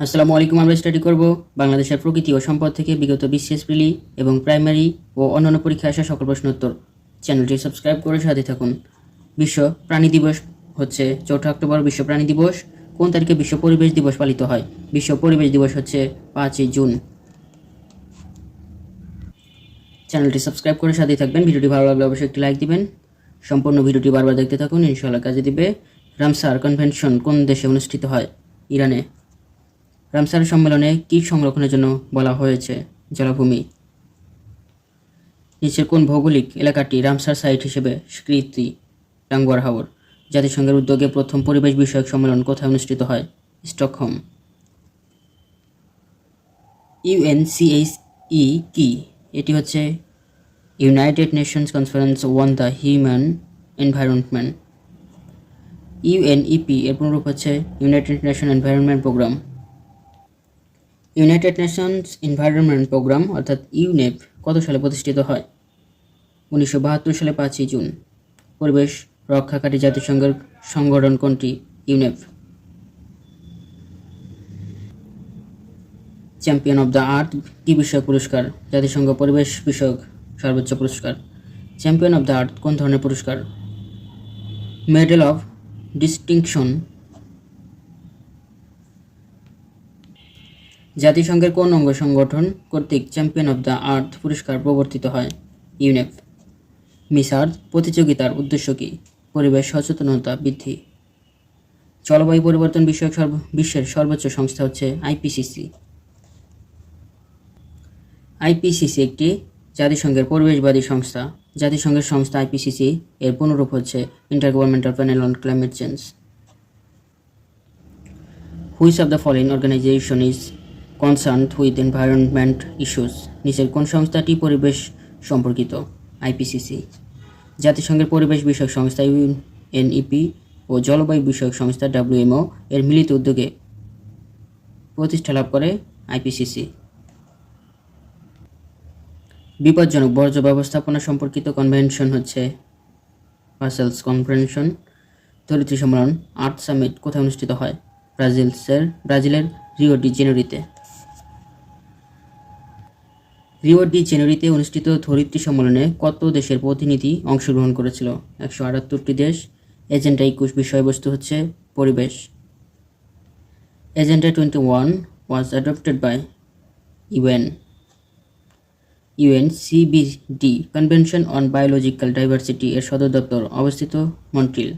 আসসালামু আলাইকুম। আমরা স্টাডি করব বাংলাদেশের প্রকৃতি ও সম্পদ থেকে বিগত বিসিএস প্রিলি এবং প্রাইমারি ও অন্যান্য পরীক্ষায় আসা সকল প্রশ্ন উত্তর। চ্যানেলটি সাবস্ক্রাইব করে সাথে থাকুন। বিশ্ব প্রাণী দিবস হচ্ছে 4 অক্টোবর। বিশ্ব প্রাণী দিবস কোন তারিখে বিশ্ব পরিবেশ দিবস পালিত হয়? বিশ্ব পরিবেশ দিবস হচ্ছে 5 জুন। চ্যানেলটি সাবস্ক্রাইব করে সাথে থাকবেন। ভিডিওটি ভালো লাগলে অবশ্যই একটি লাইক দিবেন। সম্পূর্ণ ভিডিওটি বারবার দেখতে থাকুন, ইনশাআল্লাহ কাজে দিবে। রামসার কনভেনশন কোন দেশে অনুষ্ঠিত হয়? ইরানে। রামসার সম্মেলনে কী সংরক্ষণের জন্য বলা হয়েছে? জলাভূমি। নিচের কোন ভৌগোলিক এলাকাটি রামসার সাইট হিসেবে স্বীকৃতি? টাঙ্গুয়ার হাওর। জাতিসংঘের উদ্যোগে প্রথম পরিবেশ বিষয়ক সম্মেলন কোথায় অনুষ্ঠিত হয়? স্টকহোম। ইউএনসিএইচই কি? এটি হচ্ছে United Nations conference on the human environment. UNEP এর পুনরূপ হচ্ছে United Nation environment programme. United Nations environment programme অর্থাৎ ইউনেপ কত সালে প্রতিষ্ঠিত হয়? 1972 সালে 5 জুন। পরিবেশ রক্ষাকারী জাতিসংঘের সংগঠন কোনটি? ইউনেপ। চ্যাম্পিয়ন অব দ্য আর্থ কি বিষয়ক পুরস্কার? জাতিসংঘ পরিবেশ বিষয়ক সর্বোচ্চ পুরস্কার। চ্যাম্পিয়ন অব দ্য আর্থ কোন ধরনের পুরস্কার? Medal of distinction. জাতিসংঘের কোন অঙ্গ সংগঠন কর্তৃক চ্যাম্পিয়ন অব দ্য আর্থ পুরস্কার প্রবর্তিত হয়? ইউনেপ। মিস আর্থ প্রতিযোগিতার উদ্দেশ্য কী? পরিবেশ সচেতনতা বৃদ্ধি। জলবায়ু পরিবর্তন বিষয়ক বিশ্বের সর্বোচ্চ সংস্থা হচ্ছে আইপিসিসি। আইপিসিসি একটি জাতিসংঘের পরিবেশবাদী সংস্থা। জাতিসংঘের সংস্থা আইপিসিসি এর পুনরূপ হচ্ছে intergovernmental panel on climate change. Which of the following organisation is concerned with environment issues? নিচের কোন সংস্থাটি পরিবেশ সম্পর্কিত? আইপিসিসি। জাতিসংঘের পরিবেশ বিষয়ক সংস্থা ইউএনইপি ও জলবায়ু বিষয়ক সংস্থা ডব্লিউএমও এর মিলিত উদ্যোগে প্রতিষ্ঠা লাভ করে আইপিসিসি। বিপজ্জনক বর্জ্য ব্যবস্থাপনা সম্পর্কিত কনভেনশন হচ্ছে বাসেলস কনভেনশন। ধরিত্রী সম্মেলন আর্থ সামিট কোথায় অনুষ্ঠিত হয়? ব্রাজিলের রিও ডি জেনেরিতে। রিও ডি জেনেরিতে অনুষ্ঠিত ধরিত্রী সম্মেলনে কত দেশের প্রতিনিধি অংশগ্রহণ করেছিল? 178টি দেশ। এজেন্ডা 21 বিষয়বস্তু হচ্ছে পরিবেশ। Agenda 21 was adopted by UNCBD convention on biological diversity এর সদর দপ্তর অবস্থিত মন্ট্রিল।